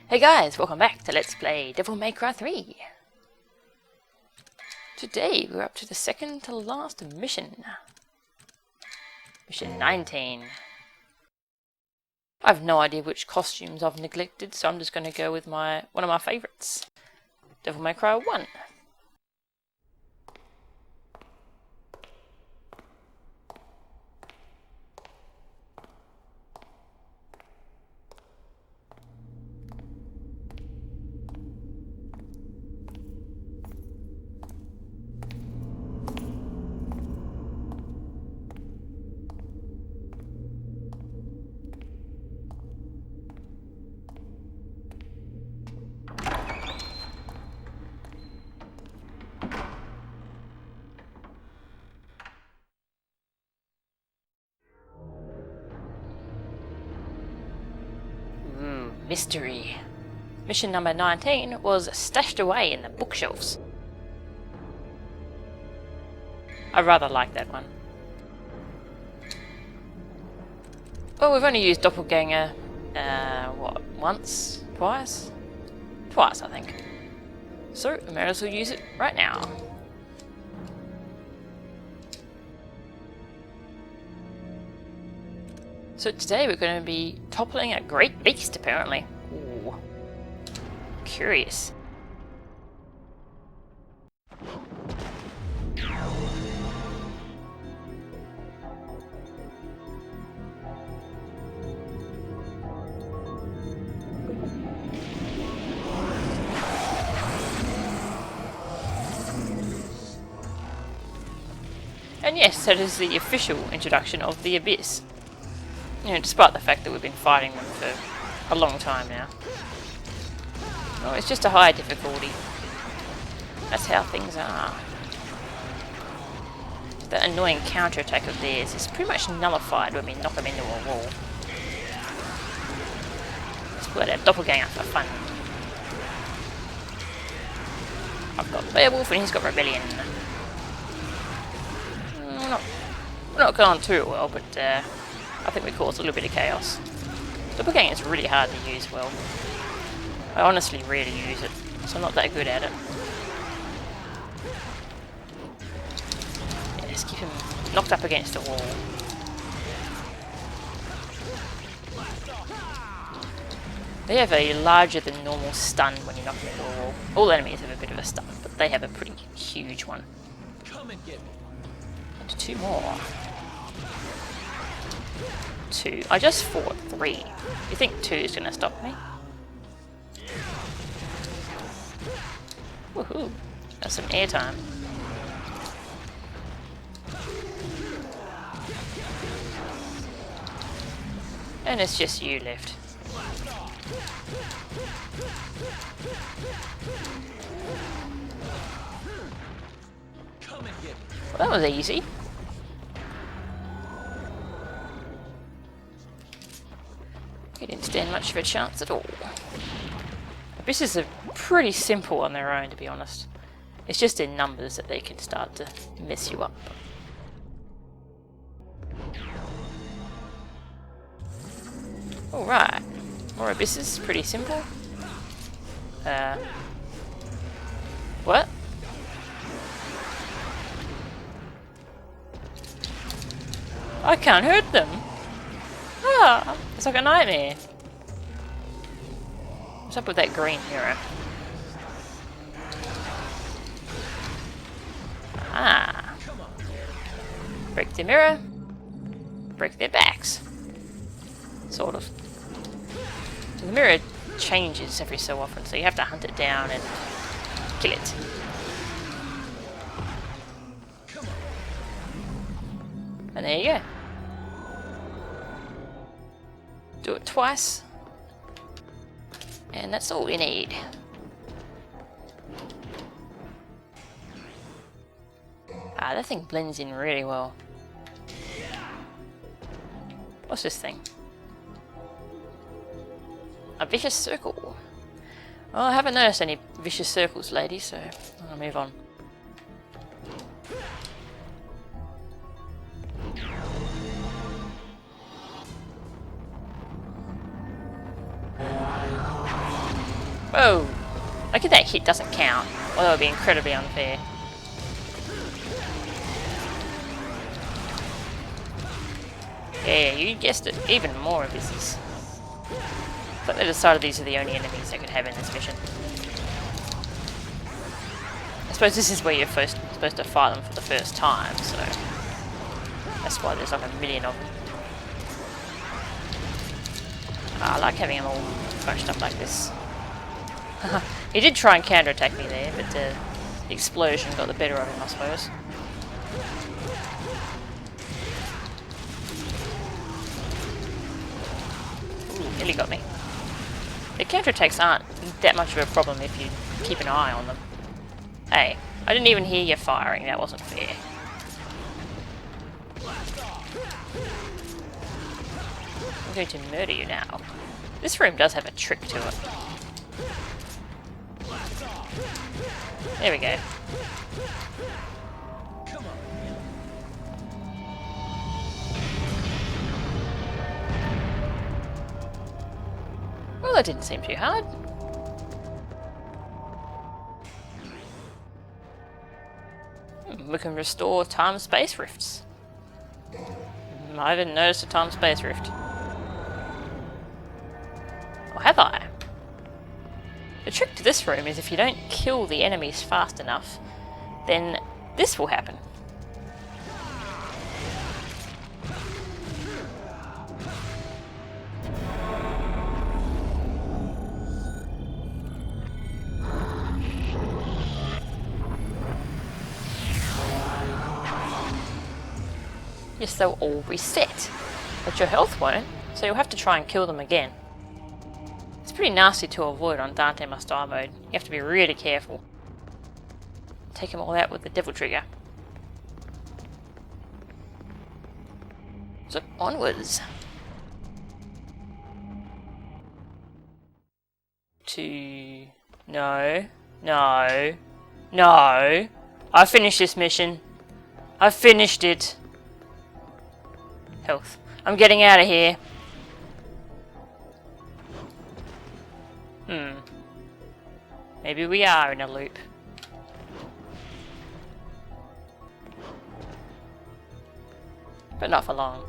Hey guys, welcome back to Let's Play Devil May Cry 3. Today we're up to the second to last mission. Mission 19. I have no idea which costumes I've neglected, so I'm just going to go with one of my favourites. Devil May Cry 1. Mystery. Mission number 19 was stashed away in the bookshelves. I rather like that one. Well, we've only used Doppelganger, once? Twice? Twice, I think. So, we might as well use it right now. So today we're going to be toppling a great beast, apparently. Ooh. Curious. And yes, that is the official introduction of the Abyss. You know, despite the fact that we've been fighting them for a long time now. Oh, it's just a high difficulty. That's how things are. That annoying counterattack of theirs is pretty much nullified when we knock them into a wall. Let's pull out our doppelganger for fun. I've got Beowulf and he's got Rebellion. We're not going too well, but I think we caused a little bit of chaos. Doppelganger is really hard to use well. I honestly rarely use it, so I'm not that good at it. Yeah, just keep him knocked up against the wall. They have a larger than normal stun when you knock them into a wall. All enemies have a bit of a stun, but they have a pretty huge one. Come and get me. And two more. Two. I just fought three. You think two is going to stop me? Woohoo! That's some airtime. And it's just you left. Come and get me. Well, that was easy. He didn't stand much of a chance at all. Abysses are pretty simple on their own, to be honest. It's just in numbers that they can start to mess you up. Alright. More Abysses, pretty simple. What? I can't hurt them! Ah, it's like a nightmare. What's up with that green hero? Ah. Break the mirror. Break their backs. Sort of. So the mirror changes every so often, so you have to hunt it down and kill it. And there you go. Do it twice. And that's all we need. Ah, that thing blends in really well. What's this thing? A vicious circle. Well, I haven't noticed any vicious circles, lady, so I'll move on. Whoa! Look at that hit doesn't count. Well, that would be incredibly unfair. Yeah, you guessed it. Even more abysses. But they decided these are the only enemies they could have in this mission. I suppose this is where you're supposed to fight them for the first time, so that's why there's like a million of them. I like having them all bunched up like this. He did try and counterattack me there, but the explosion got the better of him, I suppose. Ooh, nearly got me. The counterattacks aren't that much of a problem if you keep an eye on them. Hey, I didn't even hear you firing, that wasn't fair. I'm going to murder you now. This room does have a trick to it. There we go. Well, that didn't seem too hard. We can restore time-space rifts. I haven't noticed a time-space rift. Or have I? The trick to this room is if you don't kill the enemies fast enough, then this will happen. Yes, they'll all reset, but your health won't, so you'll have to try and kill them again. It's pretty nasty to avoid on Dante Must Die mode. You have to be really careful. Take them all out with the devil trigger. So onwards. To... No. No. No. I finished this mission. I finished it. Health. I'm getting out of here. Maybe we are in a loop. But not for long.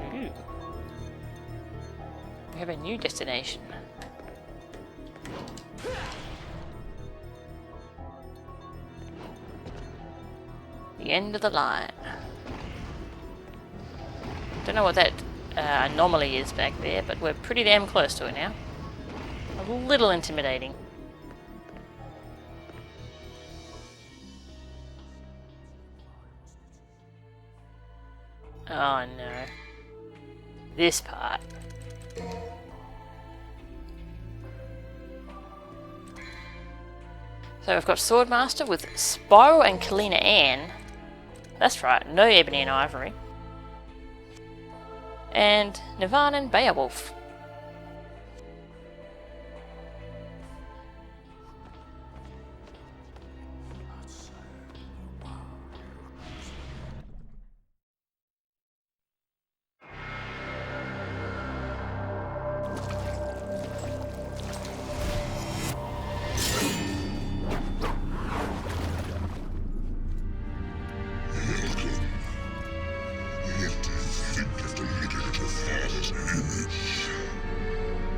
Ooh. We have a new destination. The end of the line. Don't know what that anomaly is back there, but we're pretty damn close to it now. A little intimidating. Oh no. This part. So we've got Swordmaster with Spiral and Kalina Ann. That's right, no Ebony and Ivory. And Nivan and Beowulf.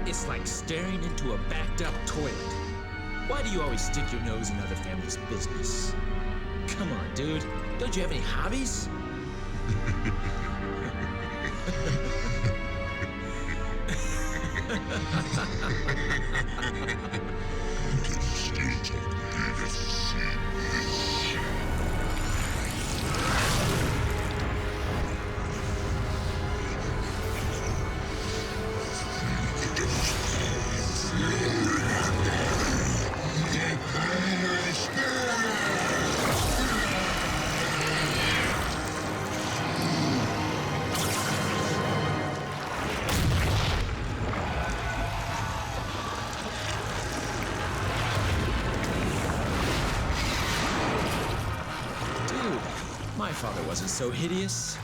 It's like staring into a backed-up toilet. Why do you always stick your nose in other families' business? Come on, dude. Don't you have any hobbies? My father wasn't so hideous.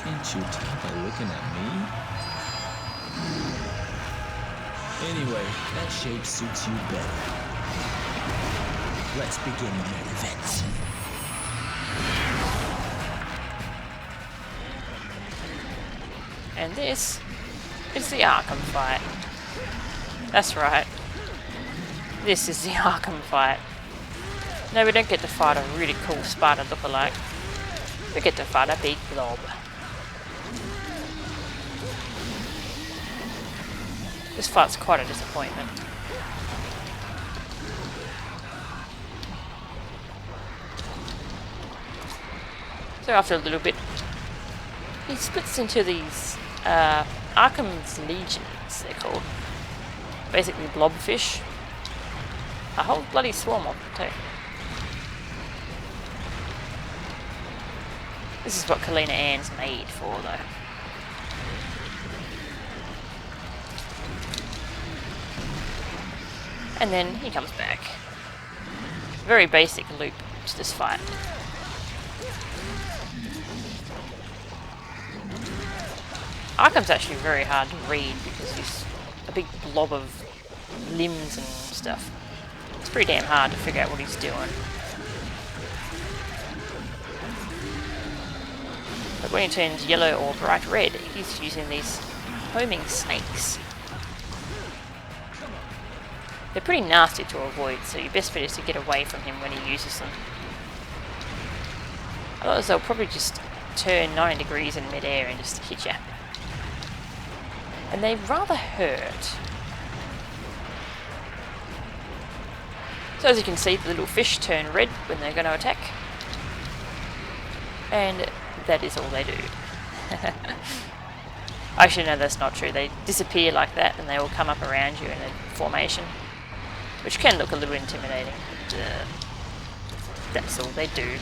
Can't you tell by looking at me? Anyway, that shape suits you better. Let's begin the main event. And this is the Arkham fight. That's right. This is the Arkham fight. No, we don't get to fight a really cool spider lookalike. We get to fight a big blob. This fight's quite a disappointment. So after a little bit, he splits into these Arkham's Legions, they're called. Basically blobfish. A whole bloody swarm of them too. This is what Kalina Ann's made for though. And then he comes back. Very basic loop to this fight. Arkham's actually very hard to read because he's a big blob of limbs and stuff. It's pretty damn hard to figure out what he's doing. But when he turns yellow or bright red, he's using these homing snakes. They're pretty nasty to avoid, so your best bet is to get away from him when he uses them. Otherwise they'll probably just turn 90 degrees in midair and just hit you. And they rather hurt. So as you can see, the little fish turn red when they're going to attack. And that is all they do. Actually no, that's not true. They disappear like that and they will come up around you in a formation. Which can look a little intimidating. But, that's all they do.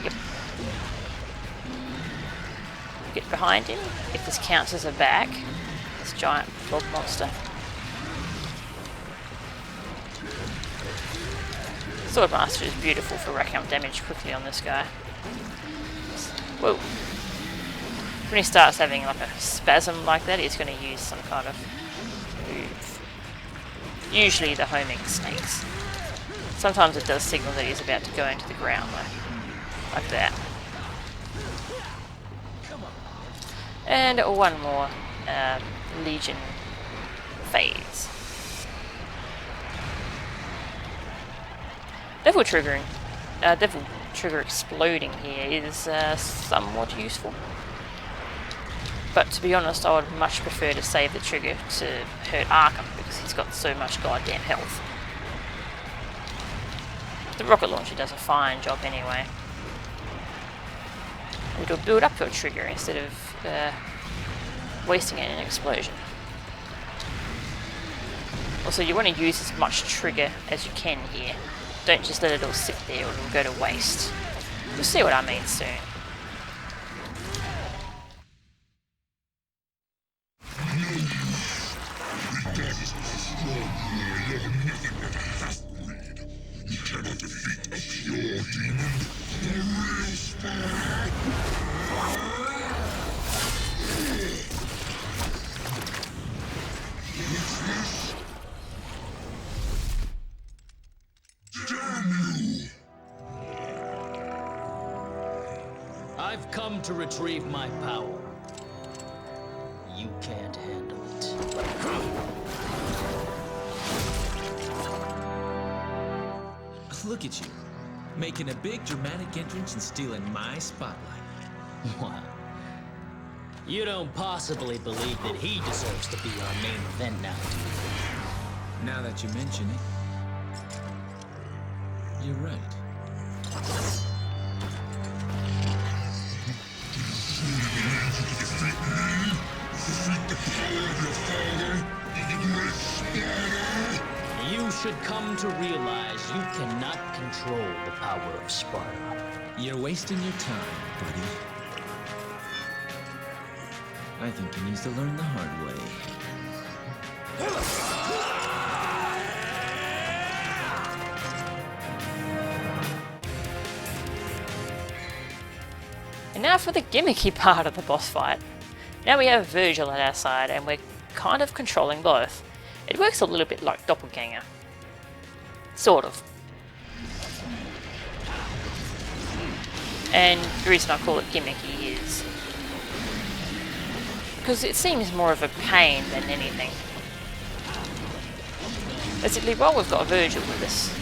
Yep. Get behind him, if this counts as a back. This giant blob monster. Swordmaster is beautiful for racking up damage quickly on this guy. Whoa. When he starts having like a spasm like that, he's going to use some kind of move. Usually the homing snakes. Sometimes it does signal that he's about to go into the ground though. Like that. And one more Legion phase. Devil Trigger exploding here is somewhat useful. But to be honest, I would much prefer to save the trigger to hurt Arkham because he's got so much goddamn health. The rocket launcher does a fine job anyway. It'll build up your trigger instead of wasting it in an explosion. Also, you want to use as much trigger as you can here. Don't just let it all sit there or it'll go to waste. You'll see what I mean soon. I've come to retrieve my power. You can't handle it. Look at you, making a big dramatic entrance and stealing my spotlight. Wow. You don't possibly believe that he deserves to be our main event now, do you? Now that you mention it, you're right. You should come to realize you cannot control the power of Sparta. You're wasting your time, buddy. I think he needs to learn the hard way. And now for the gimmicky part of the boss fight. Now we have Vergil at our side and we're kind of controlling both. It works a little bit like Doppelganger. Sort of. And the reason I call it gimmicky is because it seems more of a pain than anything. Basically, while we've got Vergil with us,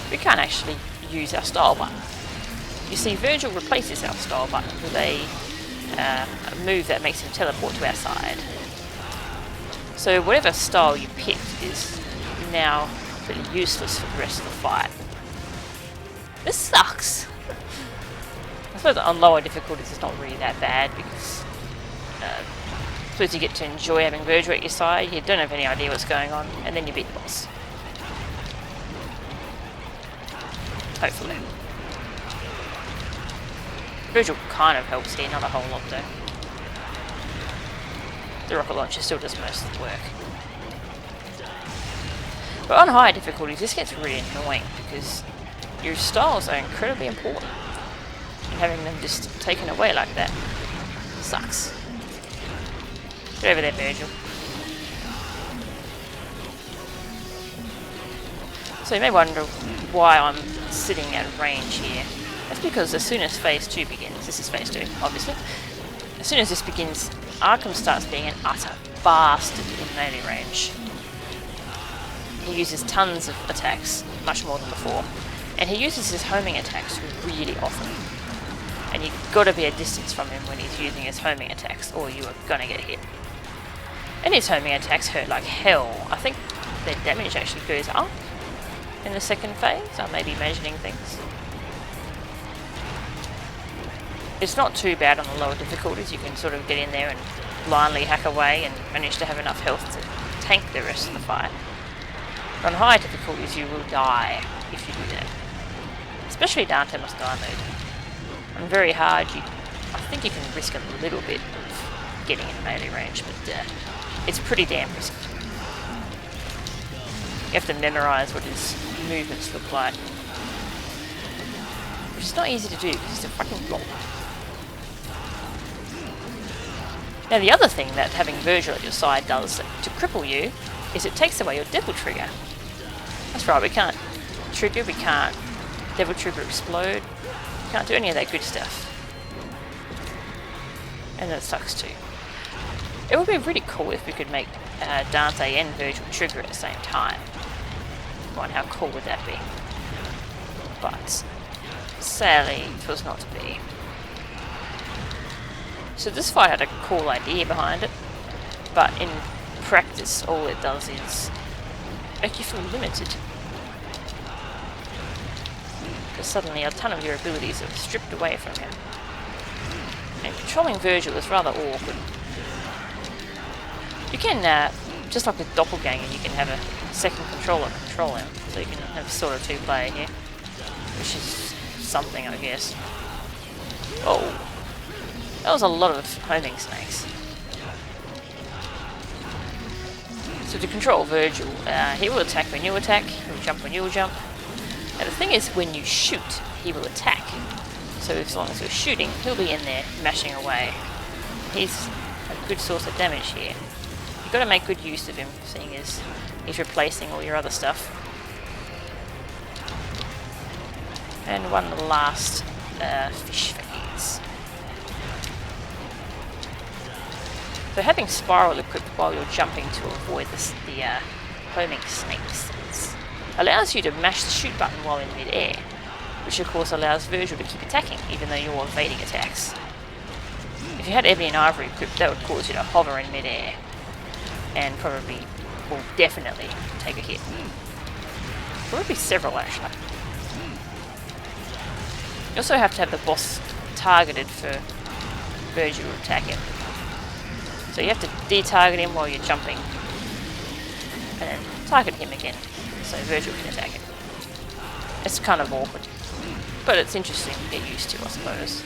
we can't actually use our style button. You see, Vergil replaces our style button with a move that makes him teleport to our side. So whatever style you picked is now completely useless for the rest of the fight. This sucks! I suppose on lower difficulties it's not really that bad because I suppose you get to enjoy having Vergil at your side, you don't have any idea what's going on, and then you beat the boss. Hopefully. Vergil kind of helps here, not a whole lot though. The rocket launcher still does most of the work. But on higher difficulties this gets really annoying because your styles are incredibly important. And having them just taken away like that sucks. Get over there, Vergil. So you may wonder why I'm sitting at range here. That's because as soon as phase 2 begins, this is phase 2 obviously, as soon as this begins, Arkham starts being an utter bastard in melee range. He uses tons of attacks, much more than before, and he uses his homing attacks really often. And you've got to be a distance from him when he's using his homing attacks, or you are gonna get hit. And his homing attacks hurt like hell. I think their damage actually goes up in the second phase. I may be imagining things. It's not too bad on the lower difficulties. You can sort of get in there and blindly hack away and manage to have enough health to tank the rest of the fight. But on higher difficulties you will die if you do that. Especially Dante Must Die mode. On very hard, I think you can risk a little bit of getting in melee range, but it's pretty damn risky. You have to memorise what his movements look like. Which is not easy to do because he's a fucking blob. Now the other thing that having Vergil at your side does to cripple you is it takes away your Devil Trigger. That's right, we can't trigger, we can't Devil Trigger explode, we can't do any of that good stuff. And that sucks too. It would be really cool if we could make Dante and Vergil trigger at the same time. Come on, how cool would that be? But sadly, it was not to be. So this fight had a cool idea behind it, but in practice all it does is make you feel limited. Because suddenly a ton of your abilities are stripped away from you. And controlling Vergil is rather awkward. You can, just like with Doppelganger, you can have a second controller control him, so you can have sort of 2-player here, which is something, I guess. Oh, that was a lot of homing snakes. So to control Vergil, he will attack when you attack, he will jump when you will jump. And the thing is, when you shoot, he will attack. So as long as you're shooting, he'll be in there mashing away. He's a good source of damage here. You've got to make good use of him, seeing as he's replacing all your other stuff. And one last fish phase. So having Spiral equipped while you're jumping to avoid the homing snakes allows you to mash the shoot button while in mid-air, which of course allows Vergil to keep attacking even though you're evading attacks. If you had Ebony and Ivory equipped, that would cause you to hover in mid-air, and probably, will definitely take a hit. Probably several actually. You also have to have the boss targeted for Vergil to attack him. So you have to de-target him while you're jumping, and then target him again, so Vergil can attack him. It's kind of awkward, but it's interesting to get used to, I suppose.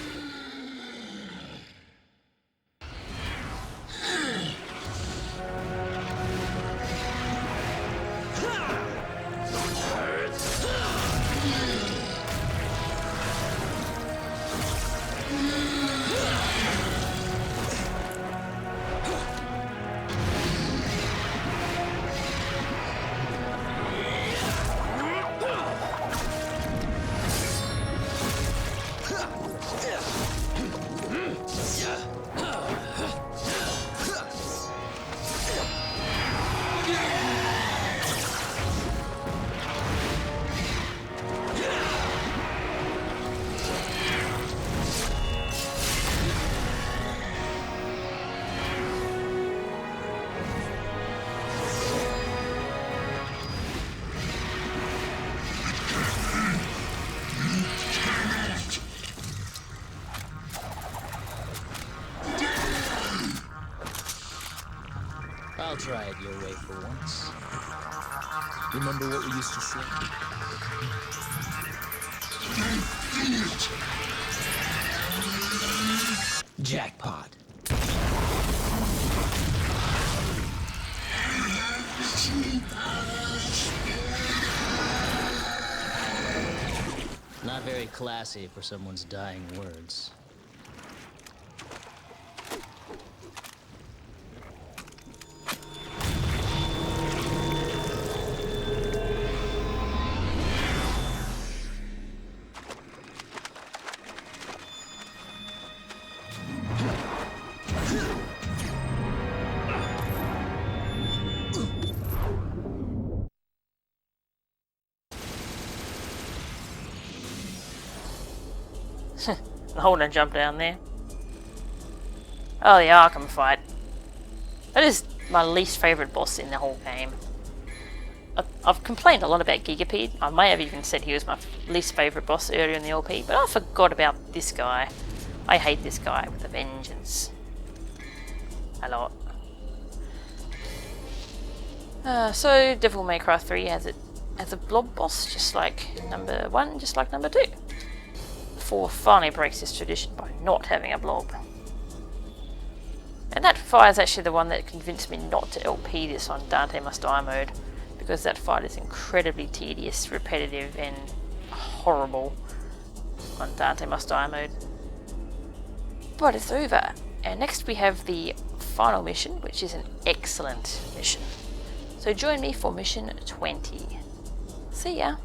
I'll try it your way for once. Remember what we used to say? Jackpot. Not very classy for someone's dying words. Hold and jump down there. Oh, the Arkham fight. That is my least favourite boss in the whole game. I've complained a lot about Gigapede. I may have even said he was my least favourite boss earlier in the LP, but I forgot about this guy. I hate this guy with a vengeance. A lot. So Devil May Cry 3 has it as a blob boss, just like number 1, just like number 2. 4 finally breaks this tradition by not having a blob. And that fight is actually the one that convinced me not to LP this on Dante Must Die mode, because that fight is incredibly tedious, repetitive, and horrible on Dante Must Die mode. But it's over, and next we have the final mission, which is an excellent mission. So join me for mission 20. See ya!